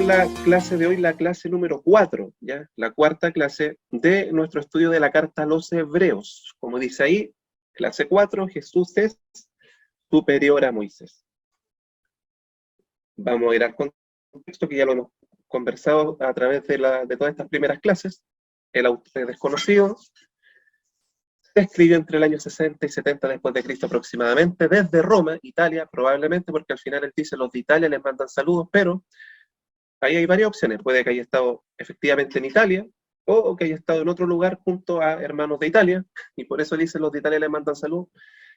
la clase de hoy, la clase número 4, ¿ya? La cuarta clase de nuestro estudio de la carta a los Hebreos. Como dice ahí, clase 4, Jesús es superior a Moisés. Vamos a ir al contexto que ya lo hemos conversado a través de todas estas primeras clases. El autor es desconocido. Se escribió entre el año 60 y 70 después de Cristo aproximadamente, desde Roma, Italia, probablemente, porque al final él dice los de Italia les mandan saludos, pero ahí hay varias opciones. Puede que haya estado efectivamente en Italia, o que haya estado en otro lugar junto a hermanos de Italia, y por eso dicen los de Italia les mandan saludos.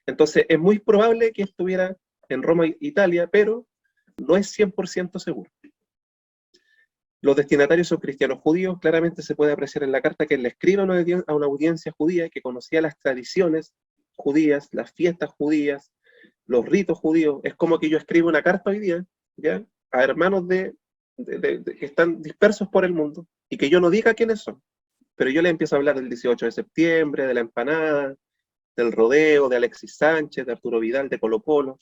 Entonces es muy probable que estuviera en Roma, Italia, pero no es 100% seguro. Los destinatarios son cristianos judíos. Claramente se puede apreciar en la carta que él le escribe a una audiencia judía que conocía las tradiciones judías, las fiestas judías, los ritos judíos. Es como que yo escribo una carta hoy día, ¿ya?, a hermanos que están dispersos por el mundo, y que yo no diga quiénes son, pero yo les empiezo a hablar del 18 de septiembre, de la empanada, del rodeo, de Alexis Sánchez, de Arturo Vidal, de Colo Colo.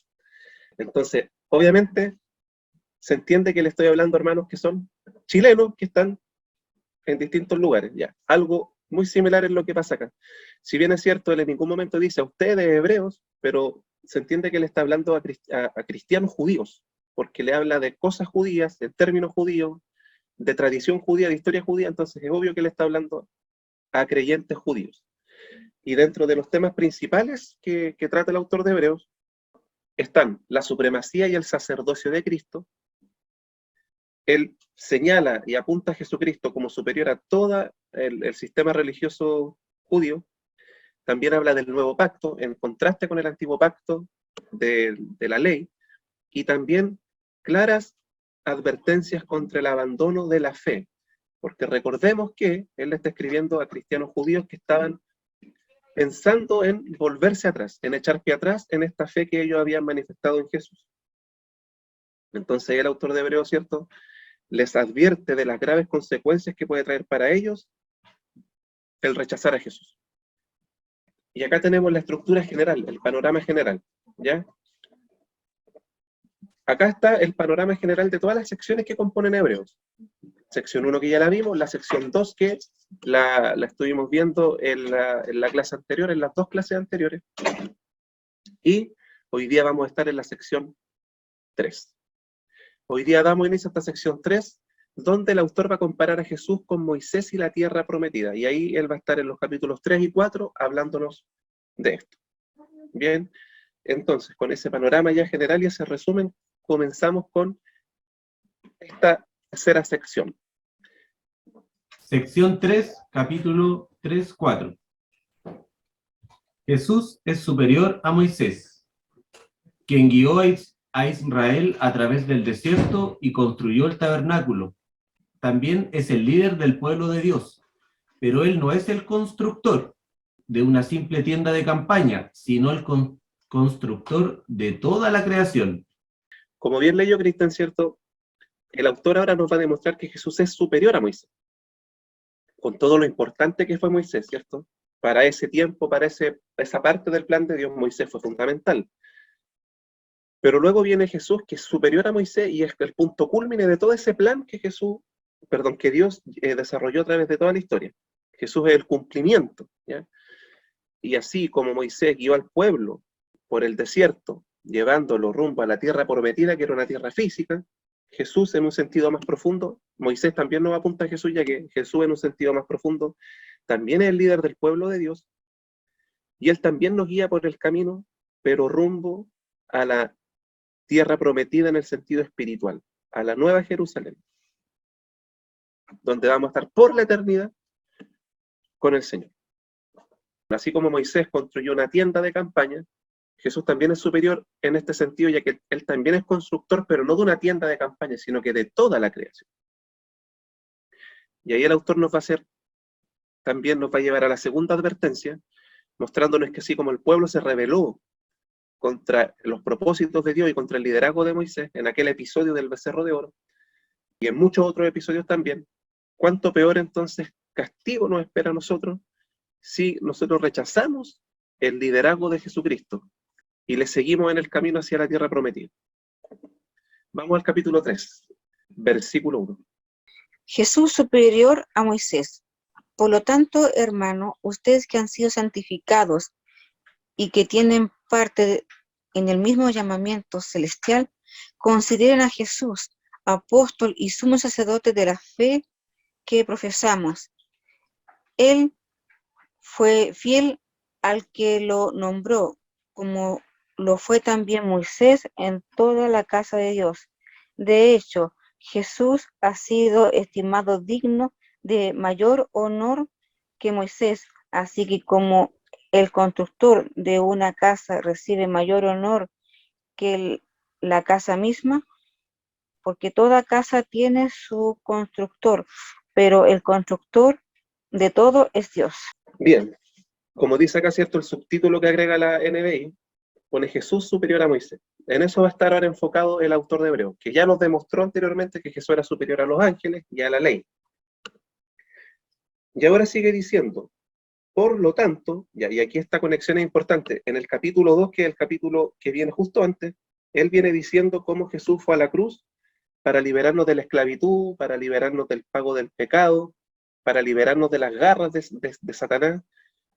Entonces, obviamente, se entiende que le estoy hablando a hermanos que son chilenos, que están en distintos lugares, ya. Algo muy similar es lo que pasa acá. Si bien es cierto, él en ningún momento dice a ustedes hebreos, pero se entiende que él está hablando a cristianos judíos, porque le habla de cosas judías, de términos judíos, de tradición judía, de historia judía. Entonces es obvio que le está hablando a creyentes judíos. Y dentro de los temas principales que trata el autor de Hebreos están la supremacía y el sacerdocio de Cristo. Él señala y apunta a Jesucristo como superior a todo el sistema religioso judío. También habla del nuevo pacto, en contraste con el antiguo pacto de la ley, y también claras advertencias contra el abandono de la fe, porque recordemos que él está escribiendo a cristianos judíos que estaban pensando en volverse atrás, en echar pie atrás en esta fe que ellos habían manifestado en Jesús. Entonces el autor de Hebreos, ¿cierto?, les advierte de las graves consecuencias que puede traer para ellos el rechazar a Jesús. Y acá tenemos la estructura general, el panorama general, ¿ya? Acá está el panorama general de todas las secciones que componen Hebreos. Sección 1 que ya la vimos, la sección 2 que la estuvimos viendo en la clase anterior, en las dos clases anteriores, y hoy día vamos a estar en la sección 3. Hoy día damos inicio a esta sección 3, donde el autor va a comparar a Jesús con Moisés y la tierra prometida, y ahí él va a estar en los capítulos 3 y 4 hablándonos de esto. Bien, entonces con ese panorama ya general y ese resumen, comenzamos con esta tercera sección. Sección 3, capítulo 3-4. Jesús es superior a Moisés, quien guió a Israel a través del desierto y construyó el tabernáculo. También es el líder del pueblo de Dios, pero él no es el constructor de una simple tienda de campaña, sino el constructor de toda la creación. Como bien leyó Cristian, ¿cierto?, el autor ahora nos va a demostrar que Jesús es superior a Moisés, con todo lo importante que fue Moisés, ¿cierto? Para ese tiempo, para esa parte del plan de Dios, Moisés fue fundamental. Pero luego viene Jesús, que es superior a Moisés, y es el punto cúlmine de todo ese plan que Dios desarrolló a través de toda la historia. Jesús es el cumplimiento, ¿ya? Y así como Moisés guió al pueblo por el desierto, llevándolo rumbo a la tierra prometida, que era una tierra física, Jesús en un sentido más profundo, Moisés también nos apunta a Jesús, ya que Jesús en un sentido más profundo también es el líder del pueblo de Dios, y él también nos guía por el camino, pero rumbo a la tierra prometida en el sentido espiritual, a la nueva Jerusalén, donde vamos a estar por la eternidad con el Señor. Así como Moisés construyó una tienda de campaña, Jesús también es superior en este sentido, ya que él también es constructor, pero no de una tienda de campaña, sino que de toda la creación. Y ahí el autor también nos va a llevar a la segunda advertencia, mostrándonos que así como el pueblo se rebeló contra los propósitos de Dios y contra el liderazgo de Moisés, en aquel episodio del becerro de oro, y en muchos otros episodios también, cuánto peor entonces castigo nos espera a nosotros si nosotros rechazamos el liderazgo de Jesucristo y le seguimos en el camino hacia la tierra prometida. Vamos al capítulo 3. versículo 1. Jesús superior a Moisés. Por lo tanto, hermano, ustedes que han sido santificados y que tienen parte en el mismo llamamiento celestial, consideren a Jesús, apóstol y sumo sacerdote de la fe que profesamos. Él fue fiel al que lo nombró, como lo fue también Moisés en toda la casa de Dios. De hecho, Jesús ha sido estimado digno de mayor honor que Moisés, así que como el constructor de una casa recibe mayor honor que la casa misma, porque toda casa tiene su constructor, pero el constructor de todo es Dios. Bien, como dice acá, ¿cierto? El subtítulo que agrega la NBI pone Jesús superior a Moisés. En eso va a estar ahora enfocado el autor de Hebreos, que ya nos demostró anteriormente que Jesús era superior a los ángeles y a la ley. Y ahora sigue diciendo, por lo tanto, y aquí esta conexión es importante, en el capítulo 2, que es el capítulo que viene justo antes, él viene diciendo cómo Jesús fue a la cruz para liberarnos de la esclavitud, para liberarnos del pago del pecado, para liberarnos de las garras de Satanás,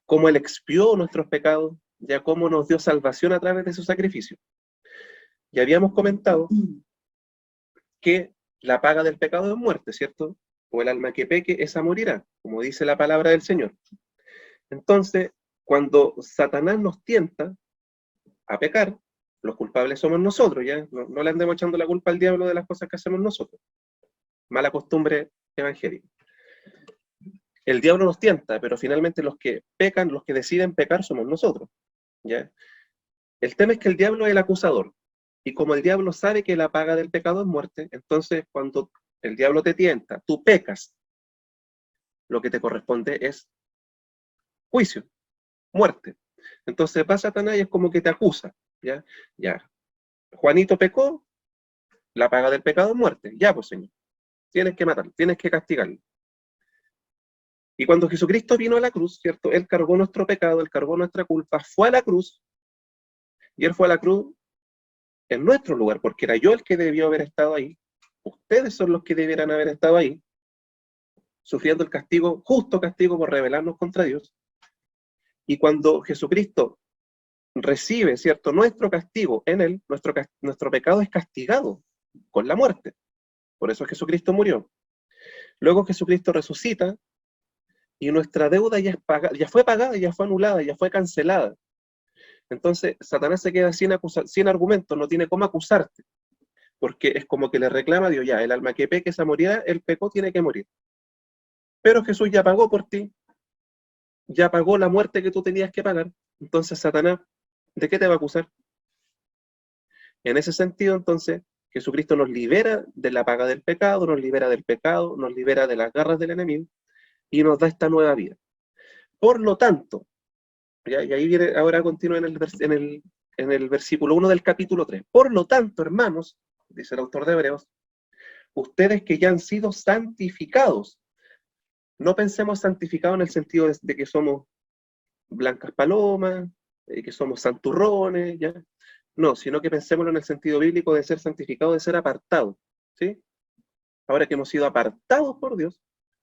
cómo él expió nuestros pecados, ya cómo nos dio salvación a través de su sacrificio. Y habíamos comentado que la paga del pecado es muerte, ¿cierto? O el alma que peque, esa morirá, como dice la palabra del Señor. Entonces, cuando Satanás nos tienta a pecar, los culpables somos nosotros, ¿ya? No le andemos echando la culpa al diablo de las cosas que hacemos nosotros. Mala costumbre evangélica. El diablo nos tienta, pero finalmente los que pecan, los que deciden pecar somos nosotros, ¿ya? El tema es que el diablo es el acusador. Y como el diablo sabe que la paga del pecado es muerte, entonces cuando el diablo te tienta, tú pecas, lo que te corresponde es juicio, muerte. Entonces va Satanás y es como que te acusa, ¿ya? Ya. Juanito pecó, la paga del pecado es muerte. Ya, pues, Señor. Tienes que matarlo, tienes que castigarlo. Y cuando Jesucristo vino a la cruz, ¿cierto? Él cargó nuestro pecado, él cargó nuestra culpa, fue a la cruz, y él fue a la cruz en nuestro lugar, porque era yo el que debió haber estado ahí. Ustedes son los que debieran haber estado ahí, sufriendo el castigo, justo castigo por rebelarnos contra Dios. Y cuando Jesucristo recibe, ¿cierto?, nuestro castigo en él, nuestro pecado es castigado con la muerte. Por eso Jesucristo murió. Luego Jesucristo resucita y nuestra deuda ya fue pagada, ya fue anulada, ya fue cancelada. Entonces Satanás se queda sin argumentos, no tiene cómo acusarte, porque es como que le reclama a Dios, ya, el alma que peque esa morirá, el pecó, tiene que morir. Pero Jesús ya pagó por ti, ya pagó la muerte que tú tenías que pagar. Entonces Satanás, ¿de qué te va a acusar? En ese sentido, entonces, Jesucristo nos libera de la paga del pecado, nos libera del pecado, nos libera de las garras del enemigo y nos da esta nueva vida. Por lo tanto, ¿ya? Y ahí viene, ahora continúa en el versículo 1 del capítulo 3. Por lo tanto, hermanos, dice el autor de Hebreos, ustedes que ya han sido santificados, no pensemos santificados en el sentido de que somos blancas palomas, que somos santurrones, ¿ya? No, sino que pensémoslo en el sentido bíblico de ser santificado, de ser apartado, ¿sí? Ahora que hemos sido apartados por Dios,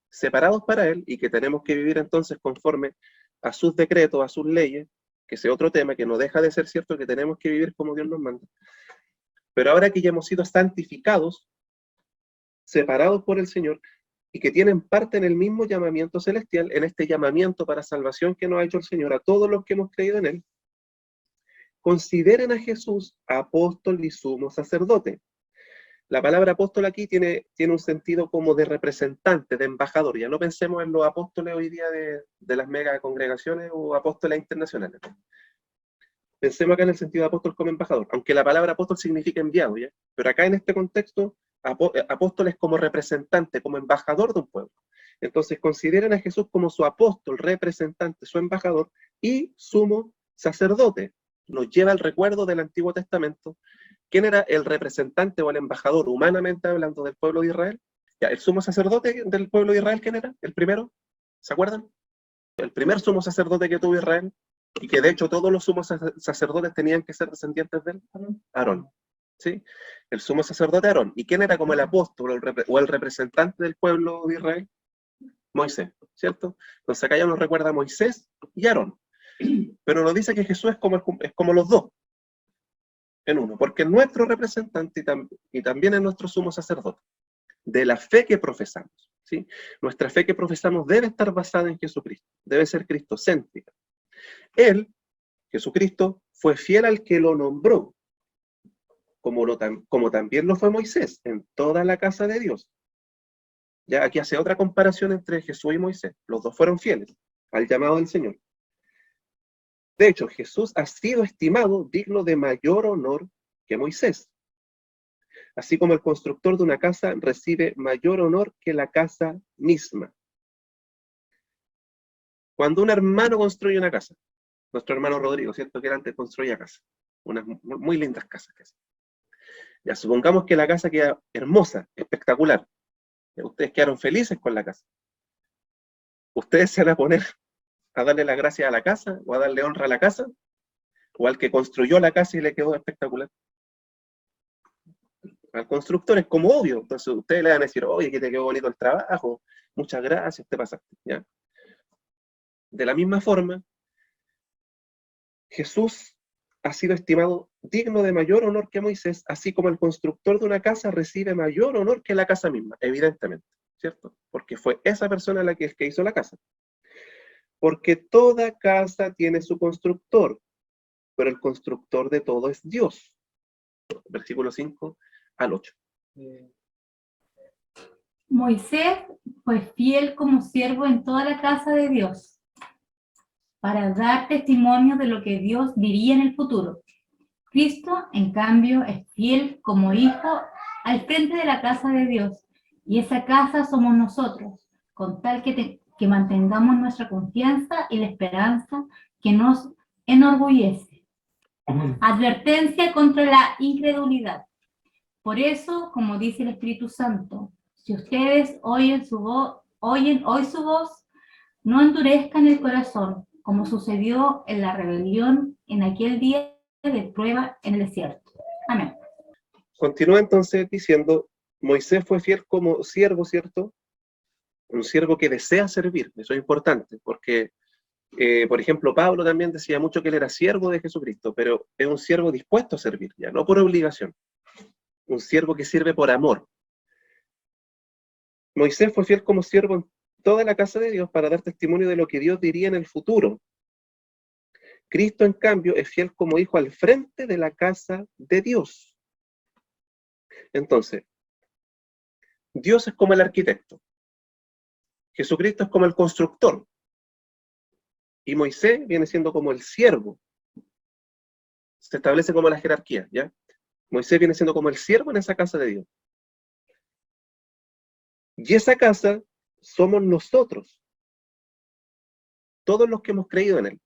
separados para Él, y que tenemos que vivir entonces conforme a sus decretos, a sus leyes, que ese otro tema que no deja de ser cierto, que tenemos que vivir como Dios nos manda. Pero ahora que ya hemos sido santificados, separados por el Señor, y que tienen parte en el mismo llamamiento celestial, en este llamamiento para salvación que nos ha hecho el Señor a todos los que hemos creído en Él, consideren a Jesús apóstol y sumo sacerdote. La palabra apóstol aquí tiene un sentido como de representante, de embajador. Ya no pensemos en los apóstoles hoy día de las mega congregaciones o apóstoles internacionales. Pensemos acá en el sentido de apóstol como embajador, aunque la palabra apóstol significa enviado, ¿ya? Pero acá en este contexto, apóstol es como representante, como embajador de un pueblo. Entonces consideren a Jesús como su apóstol, representante, su embajador y sumo sacerdote. Nos lleva al recuerdo del Antiguo Testamento. ¿Quién era el representante o el embajador, humanamente hablando, del pueblo de Israel? Ya, el sumo sacerdote del pueblo de Israel, ¿quién era? ¿El primero? ¿Se acuerdan? El primer sumo sacerdote que tuvo Israel, y que de hecho todos los sumos sacerdotes tenían que ser descendientes de él, Aarón. ¿sí? El sumo sacerdote Aarón. ¿Y quién era como el apóstol o el representante del pueblo de Israel? Moisés, ¿cierto? Entonces acá ya nos recuerda a Moisés y Aarón. Pero nos dice que Jesús es como los dos, en uno, porque es nuestro representante y también es nuestro sumo sacerdote, de la fe que profesamos, ¿sí? Nuestra fe que profesamos debe estar basada en Jesucristo, debe ser cristocéntrica. Él, Jesucristo, fue fiel al que lo nombró, como también lo fue Moisés, en toda la casa de Dios. Ya aquí hace otra comparación entre Jesús y Moisés. Los dos fueron fieles al llamado del Señor. De hecho, Jesús ha sido estimado digno de mayor honor que Moisés. Así como el constructor de una casa recibe mayor honor que la casa misma. Cuando un hermano construye una casa, nuestro hermano Rodrigo, ¿cierto? Que antes construía casas, unas muy lindas casas. Ya supongamos que la casa queda hermosa, espectacular. Ustedes quedaron felices con la casa. ¿Ustedes se van a poner a darle las gracias a la casa o a darle honra a la casa? ¿O al que construyó la casa y le quedó espectacular? Al constructor es como obvio. Entonces ustedes le van a decir, oye, que te quedó bonito el trabajo, muchas gracias, te pasaste. ¿Ya? De la misma forma, Jesús ha sido estimado digno de mayor honor que Moisés, así como el constructor de una casa recibe mayor honor que la casa misma, evidentemente, ¿cierto? Porque fue esa persona la que hizo la casa. Porque toda casa tiene su constructor, pero el constructor de todo es Dios. Versículo 5 al 8. Moisés fue fiel como siervo en toda la casa de Dios, para dar testimonio de lo que Dios diría en el futuro. Cristo, en cambio, es fiel como hijo al frente de la casa de Dios, y esa casa somos nosotros, con tal que mantengamos nuestra confianza y la esperanza que nos enorgullece. Advertencia contra la incredulidad. Por eso, como dice el Espíritu Santo, si ustedes oyen hoy su voz, no endurezcan el corazón, como sucedió en la rebelión en aquel día de prueba en el desierto. Amén. Continúa entonces diciendo, Moisés fue fiel como siervo, ¿cierto? Un siervo que desea servir, eso es importante, porque, por ejemplo, Pablo también decía mucho que él era siervo de Jesucristo, pero es un siervo dispuesto a servir, ya no por obligación. Un siervo que sirve por amor. Moisés fue fiel como siervo en toda la casa de Dios para dar testimonio de lo que Dios diría en el futuro. Cristo, en cambio, es fiel como hijo al frente de la casa de Dios. Entonces, Dios es como el arquitecto. Jesucristo es como el constructor. Y Moisés viene siendo como el siervo. Se establece como la jerarquía, ¿ya? Moisés viene siendo como el siervo en esa casa de Dios. Y esa casa somos nosotros. Todos los que hemos creído en él.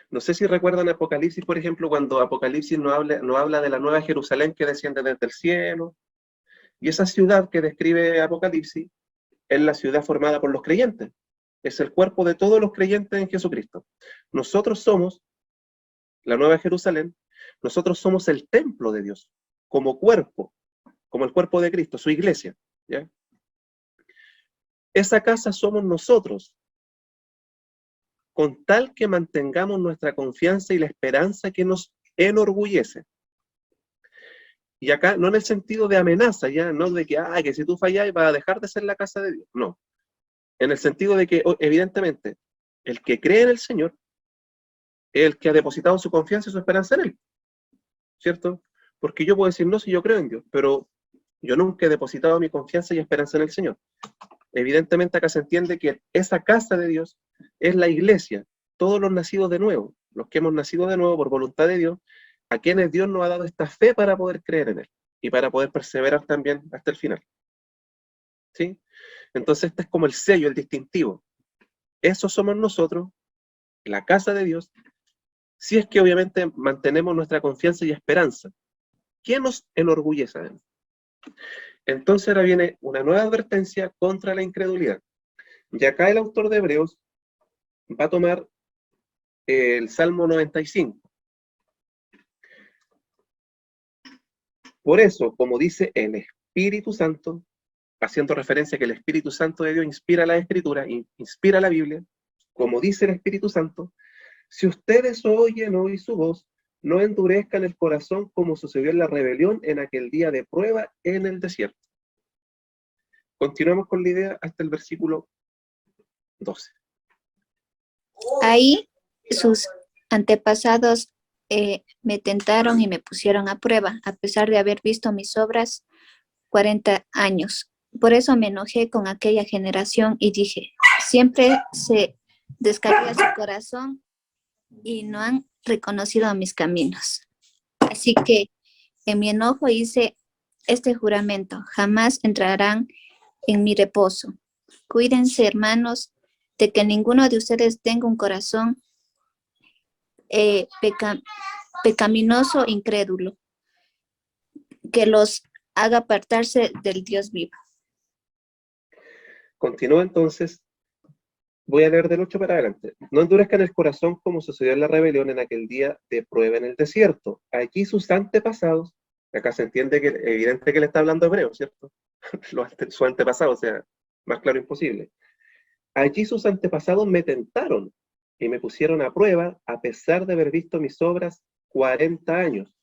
No sé si recuerdan Apocalipsis, por ejemplo, cuando Apocalipsis nos habla de la nueva Jerusalén que desciende desde el cielo. Y esa ciudad que describe Apocalipsis es la ciudad formada por los creyentes. Es el cuerpo de todos los creyentes en Jesucristo. Nosotros somos la nueva Jerusalén. Nosotros somos el templo de Dios, como cuerpo, como el cuerpo de Cristo, su iglesia. ¿Ya? Esa casa somos nosotros, con tal que mantengamos nuestra confianza y la esperanza que nos enorgullece. Y acá no en el sentido de amenaza, ya no de que si tú fallas vas a dejar de ser la casa de Dios. No. En el sentido de que, evidentemente, el que cree en el Señor es el que ha depositado su confianza y su esperanza en Él. ¿Cierto? Porque yo puedo decir, no, si yo creo en Dios, pero yo nunca he depositado mi confianza y esperanza en el Señor. Evidentemente acá se entiende que esa casa de Dios es la iglesia, todos los nacidos de nuevo, los que hemos nacido de nuevo por voluntad de Dios, a quienes Dios nos ha dado esta fe para poder creer en Él y para poder perseverar también hasta el final. ¿Sí? Entonces este es como el sello, el distintivo. Eso somos nosotros, la casa de Dios, si es que obviamente mantenemos nuestra confianza y esperanza. ¿Qué nos enorgullece de él? Entonces ahora viene una nueva advertencia contra la incredulidad. Y acá el autor de Hebreos va a tomar el Salmo 95. Por eso, como dice el Espíritu Santo, haciendo referencia a que el Espíritu Santo de Dios inspira la Escritura, inspira la Biblia, como dice el Espíritu Santo, si ustedes oyen hoy su voz, no endurezcan el corazón como sucedió en la rebelión en aquel día de prueba en el desierto. Continuamos con la idea hasta el versículo 12. Ahí sus antepasados me tentaron y me pusieron a prueba, a pesar de haber visto mis obras 40 años. Por eso me enojé con aquella generación y dije, siempre se descarría su corazón y no han reconocido mis caminos. Así que en mi enojo hice este juramento, jamás entrarán en mi reposo. Cuídense, hermanos, de que ninguno de ustedes tenga un corazón pecaminoso, incrédulo, que los haga apartarse del Dios vivo. Continúa entonces, voy a leer del 8 para adelante. No endurezcan el corazón como sucedió en la rebelión en aquel día de prueba en el desierto. Aquí sus antepasados, acá se entiende que evidente que le está hablando hebreo, ¿cierto? Su antepasado, o sea, más claro imposible. Allí sus antepasados me tentaron y me pusieron a prueba a pesar de haber visto mis obras 40 años.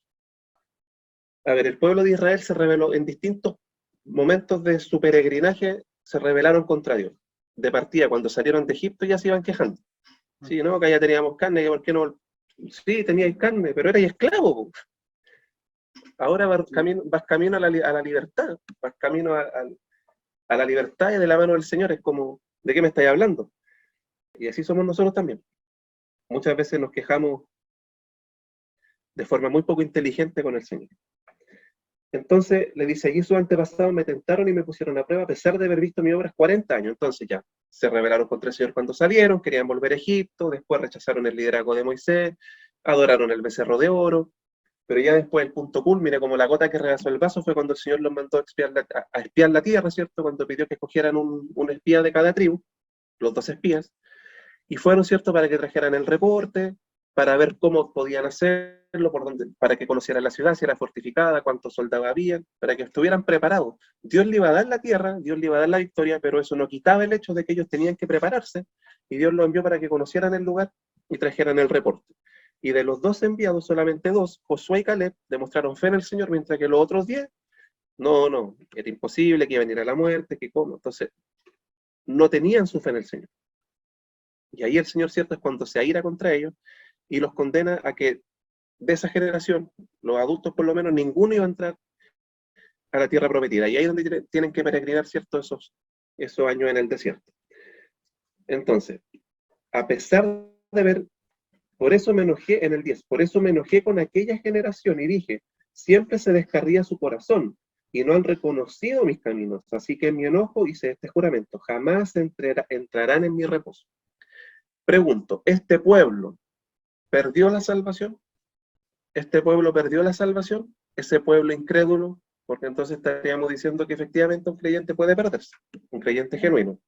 A ver, el pueblo de Israel se rebeló en distintos momentos de su peregrinaje, se rebelaron contra Dios. De partida, cuando salieron de Egipto ya se iban quejando. Sí, no, que ya teníamos carne, que por qué no. Sí, teníais carne, pero erais esclavo. Ahora vas camino a la libertad, vas camino a la libertad y de la mano del Señor. Es como, ¿de qué me estáis hablando? Y así somos nosotros también. Muchas veces nos quejamos de forma muy poco inteligente con el Señor. Entonces le dice, allí sus antepasados me tentaron y me pusieron a prueba a pesar de haber visto mis obras 40 años. Entonces ya se rebelaron contra el Señor cuando salieron, querían volver a Egipto, después rechazaron el liderazgo de Moisés, adoraron el becerro de oro, pero ya después el punto culmine, como la gota que rebasó el vaso, fue cuando el Señor los mandó a espiar la tierra, ¿cierto? Cuando pidió que escogieran un espía de cada tribu, los 2 espías, y fueron, ¿cierto?, para que trajeran el reporte, para ver cómo podían hacerlo, para que conocieran la ciudad, si era fortificada, cuántos soldados había, para que estuvieran preparados. Dios le iba a dar la tierra, Dios le iba a dar la victoria, pero eso no quitaba el hecho de que ellos tenían que prepararse, y Dios los envió para que conocieran el lugar y trajeran el reporte. Y de los 2 enviados, solamente 2, Josué y Caleb, demostraron fe en el Señor, mientras que los otros 10, no, era imposible, que iba a venir a la muerte, que cómo. Entonces, no tenían su fe en el Señor. Y ahí el Señor, ¿cierto?, es cuando se aira contra ellos y los condena a que de esa generación, los adultos por lo menos, ninguno iba a entrar a la tierra prometida. Y ahí es donde tienen que peregrinar, ¿cierto?, esos años en el desierto. Entonces, a pesar de ver, por eso me enojé en el 10, por eso me enojé con aquella generación y dije, siempre se descarría su corazón y no han reconocido mis caminos. Así que en mi enojo hice este juramento, jamás entrarán en mi reposo. Pregunto, ¿este pueblo perdió la salvación? ¿Este pueblo perdió la salvación? ¿Ese pueblo incrédulo? Porque entonces estaríamos diciendo que efectivamente un creyente puede perderse, un creyente genuino.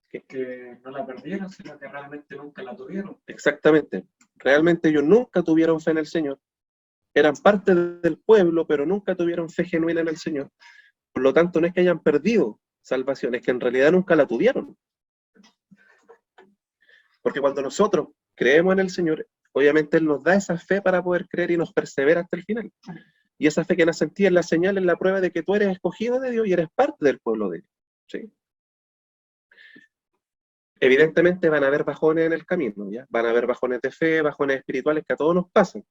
Que no la perdieron, sino que realmente nunca la tuvieron. Exactamente. Realmente ellos nunca tuvieron fe en el Señor. Eran parte del pueblo, pero nunca tuvieron fe genuina en el Señor. Por lo tanto, no es que hayan perdido salvación, es que en realidad nunca la tuvieron. Porque cuando nosotros creemos en el Señor, obviamente Él nos da esa fe para poder creer y nos persevera hasta el final. Y esa fe que nace en ti es la señal, es la prueba de que tú eres escogido de Dios y eres parte del pueblo de Dios. ¿Sí? Evidentemente van a haber bajones en el camino, ¿ya? Van a haber bajones de fe, bajones espirituales que a todos nos pasan,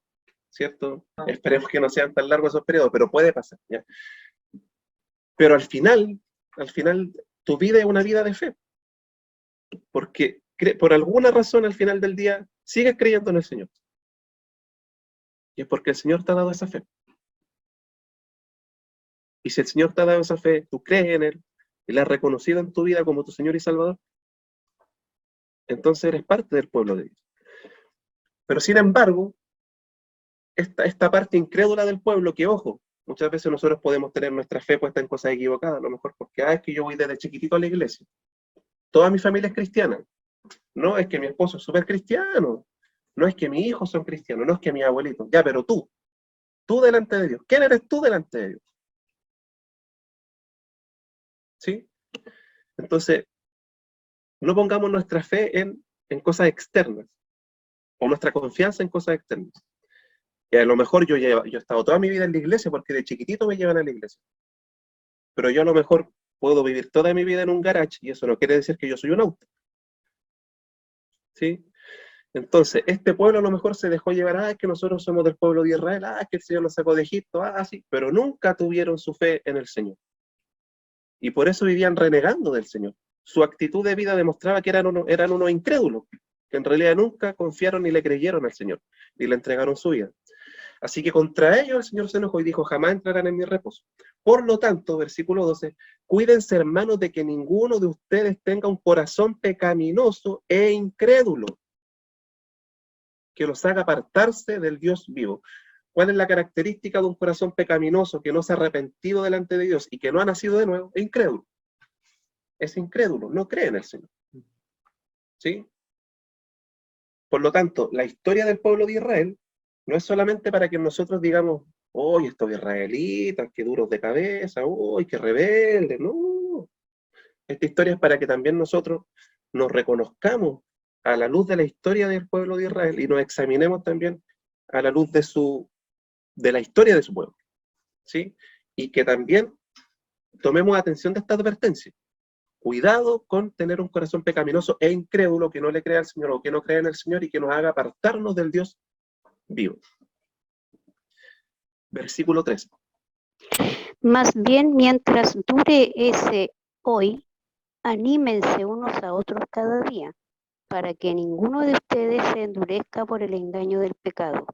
¿cierto? Esperemos que no sean tan largos esos periodos, pero puede pasar, ¿ya? Pero al final, tu vida es una vida de fe. Porque por alguna razón al final del día sigues creyendo en el Señor. Y es porque el Señor te ha dado esa fe. Y si el Señor te ha dado esa fe, tú crees en Él, y la has reconocido en tu vida como tu Señor y Salvador, entonces eres parte del pueblo de Dios. Pero sin embargo, esta parte incrédula del pueblo, que ojo, muchas veces nosotros podemos tener nuestra fe puesta en cosas equivocadas, a lo mejor porque, es que yo voy desde chiquitito a la iglesia. Toda mi familia es cristiana. No, es que mi esposo es súper cristiano. No es que mis hijos son cristianos, no es que mi abuelito. Ya, pero tú, tú delante de Dios. ¿Quién eres tú delante de Dios? ¿Sí? Entonces, no pongamos nuestra fe en cosas externas, o nuestra confianza en cosas externas. Y a lo mejor yo he estado toda mi vida en la iglesia porque de chiquitito me llevan a la iglesia. Pero yo a lo mejor puedo vivir toda mi vida en un garage y eso no quiere decir que yo soy un auto. ¿Sí? Entonces, este pueblo a lo mejor se dejó llevar, es que nosotros somos del pueblo de Israel, es que el Señor nos sacó de Egipto, sí, pero nunca tuvieron su fe en el Señor. Y por eso vivían renegando del Señor. Su actitud de vida demostraba que eran unos incrédulos, que en realidad nunca confiaron ni le creyeron al Señor, ni le entregaron su vida. Así que contra ellos el Señor se enojó y dijo, jamás entrarán en mi reposo. Por lo tanto, versículo 12, cuídense, hermanos, de que ninguno de ustedes tenga un corazón pecaminoso e incrédulo, que los haga apartarse del Dios vivo. ¿Cuál es la característica de un corazón pecaminoso que no se ha arrepentido delante de Dios y que no ha nacido de nuevo? Es incrédulo. Es incrédulo, no cree en el Señor. ¿Sí? Por lo tanto, la historia del pueblo de Israel no es solamente para que nosotros digamos, ¡oye, estos israelitas, qué duros de cabeza! ¡Oye, qué rebeldes! No. Esta historia es para que también nosotros nos reconozcamos a la luz de la historia del pueblo de Israel y nos examinemos también a la luz de la historia de su pueblo. ¿Sí? Y que también tomemos atención de esta advertencia. Cuidado con tener un corazón pecaminoso e incrédulo que no le crea al Señor o que no cree en el Señor y que nos haga apartarnos del Dios vivo. Versículo 3. Más bien, mientras dure ese hoy, anímense unos a otros cada día, para que ninguno de ustedes se endurezca por el engaño del pecado.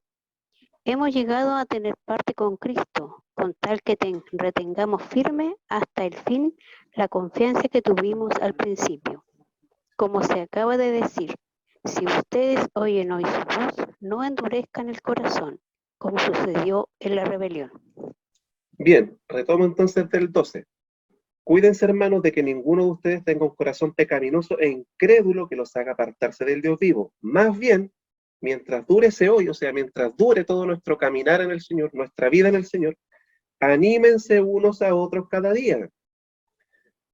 Hemos llegado a tener parte con Cristo, con tal que retengamos firme hasta el fin la confianza que tuvimos al principio. Como se acaba de decir, si ustedes oyen hoy su voz, no endurezcan el corazón, como sucedió en la rebelión. Bien, retomo entonces del 12. Cuídense, hermanos, de que ninguno de ustedes tenga un corazón pecaminoso e incrédulo que los haga apartarse del Dios vivo. Más bien, mientras dure ese hoy, o sea, mientras dure todo nuestro caminar en el Señor, nuestra vida en el Señor, anímense unos a otros cada día.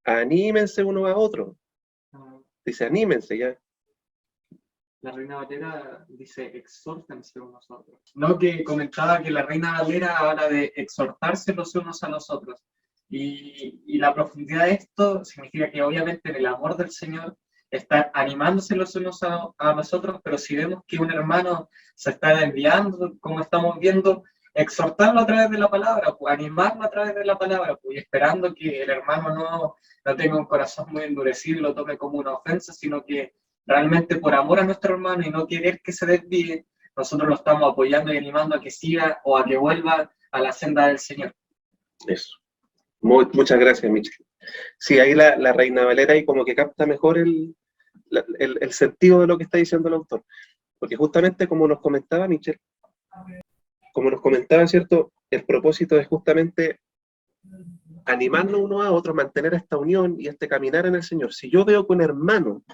Anímense unos a otros. Dice, anímense ya. La Reina Valera dice, exhórtense unos a otros. No, que comentaba que la Reina Valera habla de exhortarse los unos a los otros. Y la profundidad de esto significa que obviamente en el amor del Señor están animándose los unos a los otros, pero si vemos que un hermano se está desviando, como estamos viendo, exhortarlo a través de la palabra, pues, animarlo a través de la palabra, pues, y esperando que el hermano no tenga un corazón muy endurecido y lo tome como una ofensa, sino que realmente por amor a nuestro hermano y no querer que se desvíe, nosotros lo estamos apoyando y animando a que siga o a que vuelva a la senda del Señor. Eso. Muchas gracias, Michel. Sí, ahí la Reina Valera ahí como que capta mejor el sentido de lo que está diciendo el autor. Porque justamente como nos comentaba Michel, como nos comentaba, ¿cierto? El propósito es justamente animarnos unos a otros, mantener esta unión y este caminar en el Señor. Si yo veo que un hermano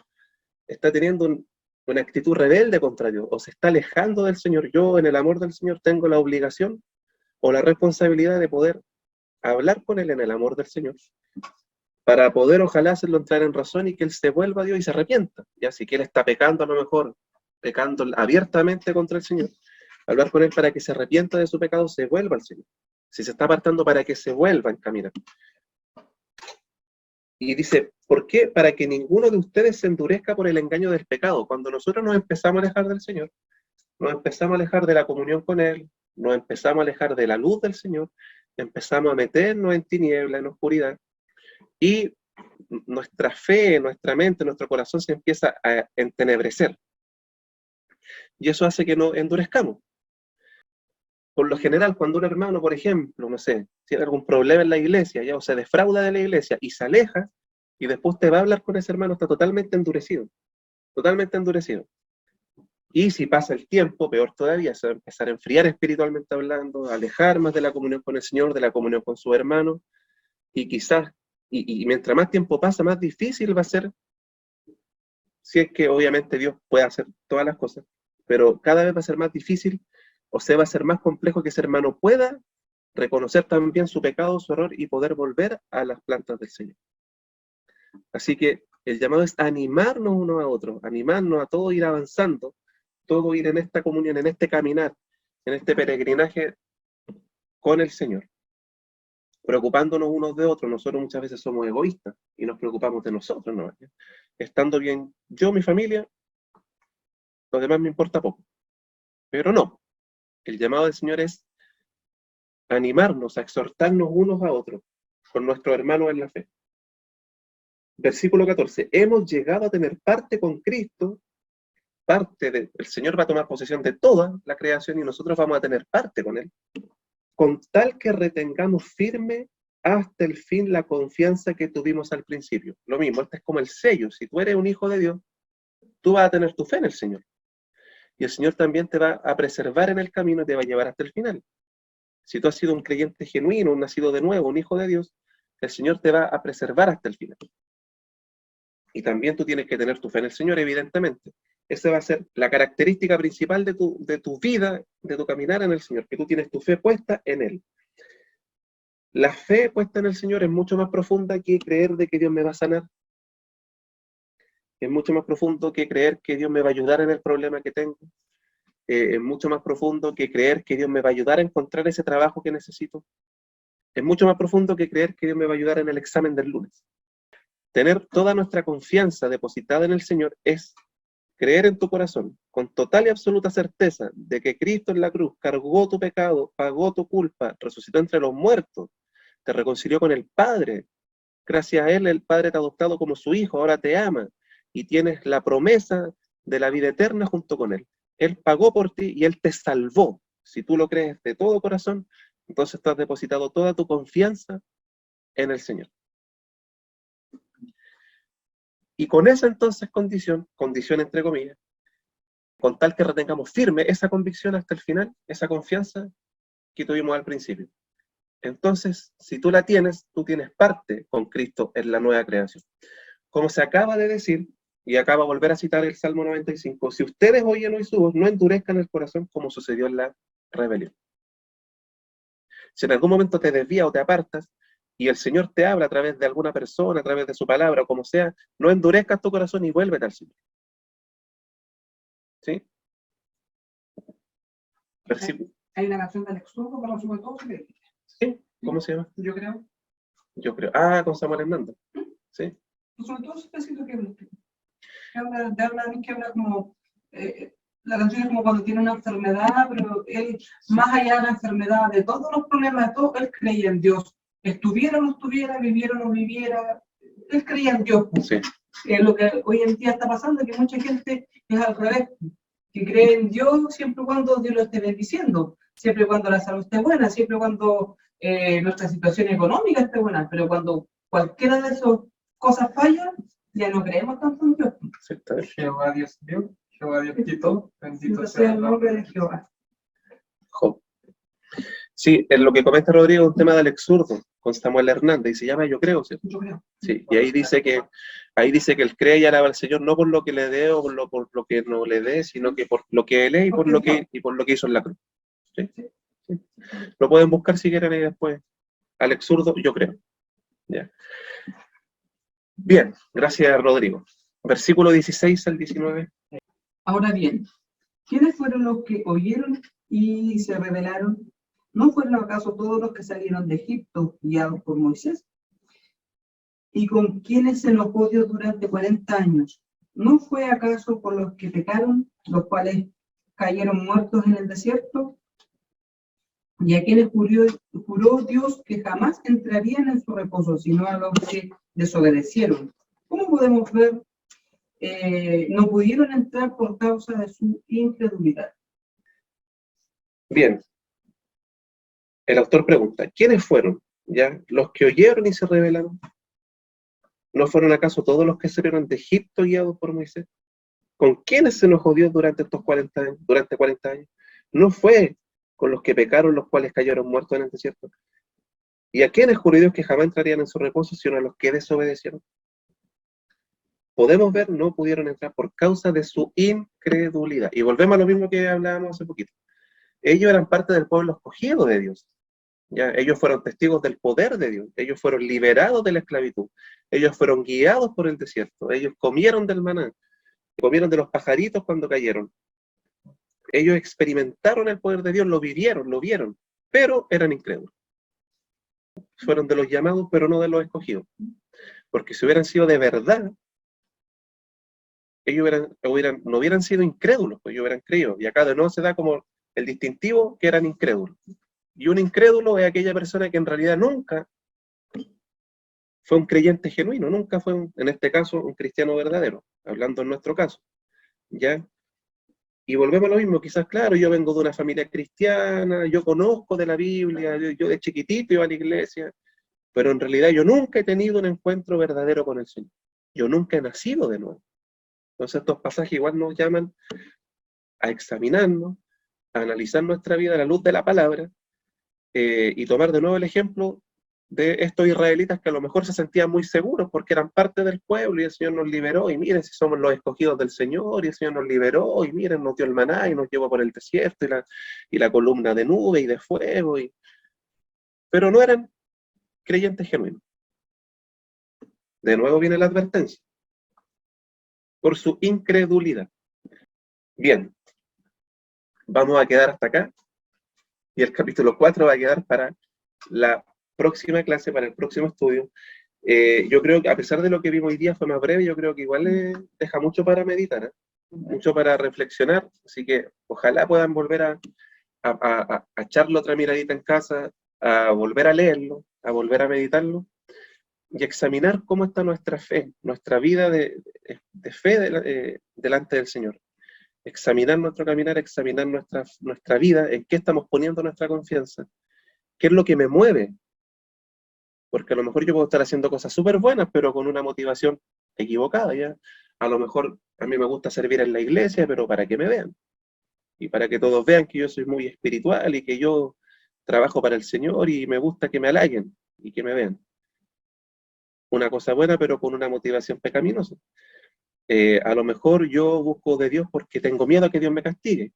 está teniendo una actitud rebelde contra Dios o se está alejando del Señor, yo en el amor del Señor tengo la obligación o la responsabilidad de poder hablar con él en el amor del Señor, para poder ojalá hacerlo entrar en razón y que él se vuelva a Dios y se arrepienta. Ya si que él está pecando, a lo mejor, pecando abiertamente contra el Señor, hablar con él para que se arrepienta de su pecado, se vuelva al Señor. Si se está apartando, para que se vuelva a encaminar. Y dice, ¿por qué? Para que ninguno de ustedes se endurezca por el engaño del pecado. Cuando nosotros nos empezamos a alejar del Señor, nos empezamos a alejar de la comunión con Él, nos empezamos a alejar de la luz del Señor, empezamos a meternos en tiniebla, en oscuridad, y nuestra fe, nuestra mente, nuestro corazón se empieza a entenebrecer. Y eso hace que nos endurezcamos. Por lo general, cuando un hermano, por ejemplo, no sé, tiene algún problema en la iglesia, ya, o se defrauda de la iglesia y se aleja, y después te va a hablar con ese hermano, está totalmente endurecido. Totalmente endurecido. Y si pasa el tiempo, peor todavía, se va a empezar a enfriar espiritualmente hablando, a alejar más de la comunión con el Señor, de la comunión con su hermano, y quizás, y mientras más tiempo pasa, más difícil va a ser, si es que obviamente Dios puede hacer todas las cosas, pero cada vez va a ser más difícil o se va a hacer más complejo que ese hermano pueda reconocer también su pecado, su error y poder volver a las plantas del Señor. Así que el llamado es animarnos unos a otros, animarnos a todo ir avanzando, todo ir en esta comunión, en este caminar, en este peregrinaje con el Señor, preocupándonos unos de otros. Nosotros muchas veces somos egoístas y nos preocupamos de nosotros, ¿no? Estando bien yo, mi familia, lo demás me importa poco. Pero no, el llamado del Señor es animarnos, a exhortarnos unos a otros, con nuestros hermanos en la fe. Versículo 14, hemos llegado a tener parte con Cristo, el Señor va a tomar posesión de toda la creación y nosotros vamos a tener parte con Él, con tal que retengamos firme hasta el fin la confianza que tuvimos al principio. Lo mismo, este es como el sello. Si tú eres un hijo de Dios, tú vas a tener tu fe en el Señor. Y el Señor también te va a preservar en el camino y te va a llevar hasta el final. Si tú has sido un creyente genuino, un nacido de nuevo, un hijo de Dios, el Señor te va a preservar hasta el final. Y también tú tienes que tener tu fe en el Señor, evidentemente. Esa va a ser la característica principal de tu vida, de tu caminar en el Señor, que tú tienes tu fe puesta en Él. La fe puesta en el Señor es mucho más profunda que creer de que Dios me va a sanar. Es mucho más profundo que creer que Dios me va a ayudar en el problema que tengo. Es mucho más profundo que creer que Dios me va a ayudar a encontrar ese trabajo que necesito. Es mucho más profundo que creer que Dios me va a ayudar en el examen del lunes. Tener toda nuestra confianza depositada en el Señor es creer en tu corazón, con total y absoluta certeza, de que Cristo en la cruz cargó tu pecado, pagó tu culpa, resucitó entre los muertos, te reconcilió con el Padre. Gracias a Él, el Padre te ha adoptado como su hijo, ahora te ama, y tienes la promesa de la vida eterna junto con Él. Él pagó por ti y Él te salvó. Si tú lo crees de todo corazón, entonces tú has depositado toda tu confianza en el Señor. Y con esa entonces condición entre comillas, con tal que retengamos firme esa convicción hasta el final, esa confianza que tuvimos al principio. Entonces, si tú la tienes, tú tienes parte con Cristo en la nueva creación. Como se acaba de decir, y acaba de volver a citar el Salmo 95, si ustedes oyen hoy su voz, no endurezcan el corazón como sucedió en la rebelión. Si en algún momento te desvías o te apartas, y el Señor te habla a través de alguna persona, a través de su palabra, o como sea, no endurezcas tu corazón y vuélvete al Señor. ¿Sí? Hay una canción del Éxodo para sobre todo. ¿Sí? ¿Cómo se llama? Yo creo. Con Samuel Hernández. Sí. Sobre todo ese pedacito que habla como, la canción es como cuando tiene una enfermedad, pero él, más allá de la enfermedad, de todos los problemas, de todo, él creía en Dios. Estuviera o no estuviera, viviera o no viviera, él creía en Dios. Sí. Lo que hoy en día está pasando, que mucha gente es al revés, que cree en Dios siempre y cuando Dios lo esté bendiciendo, siempre y cuando la salud esté buena, siempre y cuando nuestra situación económica esté buena, pero cuando cualquiera de esas cosas falla, ya no creemos tanto en Dios. Jehová Dios dio, Jehová Dios quitó, bendito sea el nombre de Jehová. Job. Sí, en lo que comenta Rodrigo es un tema del exurdo con Samuel Hernández, y se llama Yo Creo, ¿cierto? Yo creo. Sí, y ahí dice que él cree y alaba al Señor no por lo que le dé o por lo que no le dé, sino que por lo que él es y por lo que hizo en la cruz. ¿Sí? Sí. Lo pueden buscar si quieren y después al exurdo, Yo Creo. ¿Ya? Bien, gracias Rodrigo. Versículo 16 al 19. Ahora bien, ¿quiénes fueron los que oyeron y se rebelaron? ¿No fueron acaso todos los que salieron de Egipto guiados por Moisés? ¿Y con quiénes se enojó Dios durante 40 años? ¿No fue acaso por los que pecaron, los cuales cayeron muertos en el desierto? ¿Y a quienes juró Dios que jamás entrarían en su reposo, sino a los que desobedecieron? ¿Cómo podemos ver? No pudieron entrar por causa de su incredulidad. Bien. El autor pregunta, ¿quiénes fueron? ¿Ya? ¿Los que oyeron y se rebelaron? ¿No fueron acaso todos los que salieron de Egipto guiados por Moisés? ¿Con quiénes se enojó Dios durante estos 40 años? Durante 40 años? ¿No fue con los que pecaron, los cuales cayeron muertos en el desierto? ¿Y a quiénes juró Dios que jamás entrarían en su reposo, sino a los que desobedecieron? Podemos ver, no pudieron entrar por causa de su incredulidad. Y volvemos a lo mismo que hablábamos hace poquito. Ellos eran parte del pueblo escogido de Dios. ¿Ya? Ellos fueron testigos del poder de Dios. Ellos fueron liberados de la esclavitud. Ellos fueron guiados por el desierto. Ellos comieron del maná. Comieron de los pajaritos cuando cayeron. Ellos experimentaron el poder de Dios, lo vivieron, lo vieron, pero eran incrédulos. Fueron de los llamados, pero no de los escogidos. Porque si hubieran sido de verdad, ellos no hubieran sido incrédulos, pues ellos hubieran creído. Y acá de nuevo se da como el distintivo que eran incrédulos. Y un incrédulo es aquella persona que en realidad nunca fue un creyente genuino, nunca fue, en este caso, un cristiano verdadero, hablando en nuestro caso. ¿Ya? Y volvemos a lo mismo, quizás, claro, yo vengo de una familia cristiana, yo conozco de la Biblia, yo de chiquitito iba a la iglesia, pero en realidad yo nunca he tenido un encuentro verdadero con el Señor. Yo nunca he nacido de nuevo. Entonces estos pasajes igual nos llaman a examinarnos, a analizar nuestra vida a la luz de la palabra, y tomar de nuevo el ejemplo de estos israelitas que a lo mejor se sentían muy seguros porque eran parte del pueblo y el Señor nos liberó, y miren si somos los escogidos del Señor, y el Señor nos liberó, y miren, nos dio el maná y nos llevó por el desierto, y la columna de nube y de fuego, pero no eran creyentes genuinos. De nuevo viene la advertencia, por su incredulidad. Bien, vamos a quedar hasta acá, y el capítulo 4 va a quedar para la próxima clase, para el próximo estudio. Yo creo que a pesar de lo que vimos hoy día fue más breve, yo creo que igual deja mucho para meditar, mucho para reflexionar, así que ojalá puedan volver a echarle otra miradita en casa, a volver a leerlo, a volver a meditarlo, y examinar cómo está nuestra fe, nuestra vida de fe delante del Señor. Examinar nuestro caminar, examinar nuestra vida, en qué estamos poniendo nuestra confianza, qué es lo que me mueve. Porque a lo mejor yo puedo estar haciendo cosas súper buenas, pero con una motivación equivocada, ¿ya? A lo mejor a mí me gusta servir en la iglesia, pero para que me vean. Y para que todos vean que yo soy muy espiritual y que yo trabajo para el Señor y me gusta que me halaguen y que me vean. Una cosa buena, pero con una motivación pecaminosa. A lo mejor yo busco de Dios porque tengo miedo a que Dios me castigue.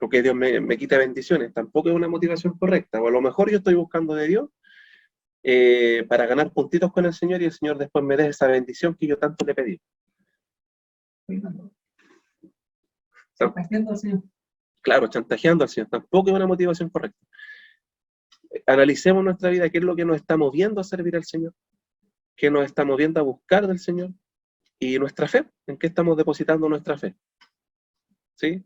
O que Dios me quite bendiciones. Tampoco es una motivación correcta. O a lo mejor yo estoy buscando de Dios para ganar puntitos con el Señor y el Señor después me dé esa bendición que yo tanto le pedí. Chantajeando al Señor. Claro, chantajeando al Señor. Tampoco es una motivación correcta. Analicemos nuestra vida, qué es lo que nos está moviendo a servir al Señor, qué nos está moviendo a buscar del Señor, y nuestra fe, en qué estamos depositando nuestra fe. ¿Sí?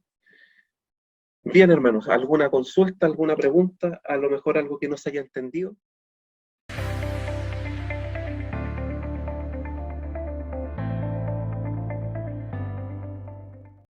Bien, hermanos, ¿alguna consulta, alguna pregunta? A lo mejor algo que no se haya entendido.